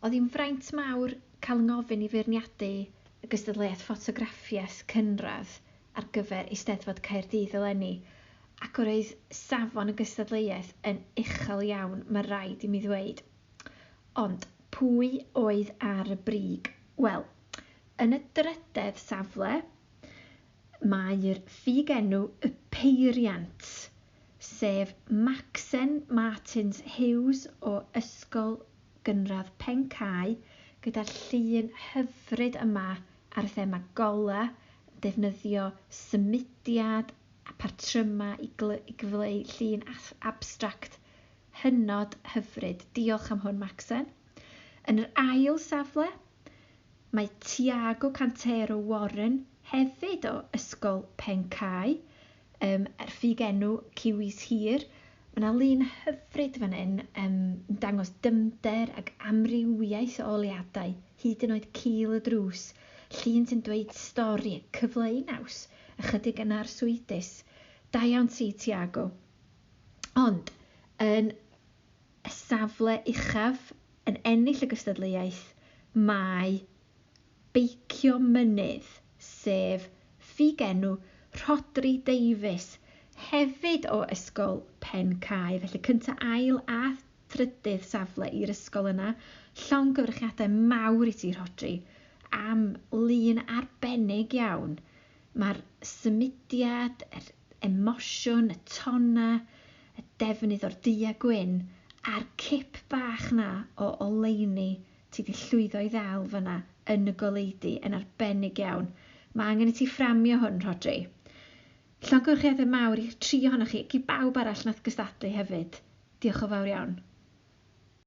Oedd hi'n fraint mawr cael yng ngofyn i feirniadu y gystadleuaeth ffotograffiaeth cynradd ar gyfer Eisteddfod Caerdydd eleni. Ac oedd safon y gystadleuaeth yn uchel iawn, mae rhaid i mi ddweud. Ond pwy oedd ar y brig? Wel, yn y drydedd safle, mae'r ffigenw y peiriant, sef Macsen Martins Hughes o Ysgol Gynradd Pencau, gyda'r llun hyfryd yma ar thema gola, defnyddio symudiad a partryma i gyfleu llun abstract hynod hyfryd. Diolch am hwn, Macsen. Yn yr ail safle, mae Tiago Cantero Warren, hefyd o Ysgol Pencau, yr ffigenw Ciwis Hir. Mae yna lun hyfryd fan hyn, yn dangos dymder ac amrywiaeth o oleadau, hyd yn oed cil y drws. Llun sy'n dweud stori, cyfleu naws, ychydig yn arswydus. Da iawn ti, Tiago. Ond, yn y safle uchaf, yn ennill y gystadleuaeth, mae Beicio Mynydd, sef ffigenw Rodri Davies, hefyd o Ysgol Pencau. Felly cyntaf, ail a trydydd safle i'r ysgol yna. Llongyfarchiadau mawr i ti, Rodri, am lun arbennig iawn. Mae'r symudiad, yr emosiwn, y tona, y defnydd o'r du a gwyn, a'r cip bach na o oleuni ti di llwyddo i ddal fyna yn y goleudi yn arbennig iawn. Mae angen i ti fframio hwn, Rodri. Llongyfarchiadau mawr i tri ohonoch chi, ac i bawb arall nath gystadlu hefyd. Diolch o fawr iawn.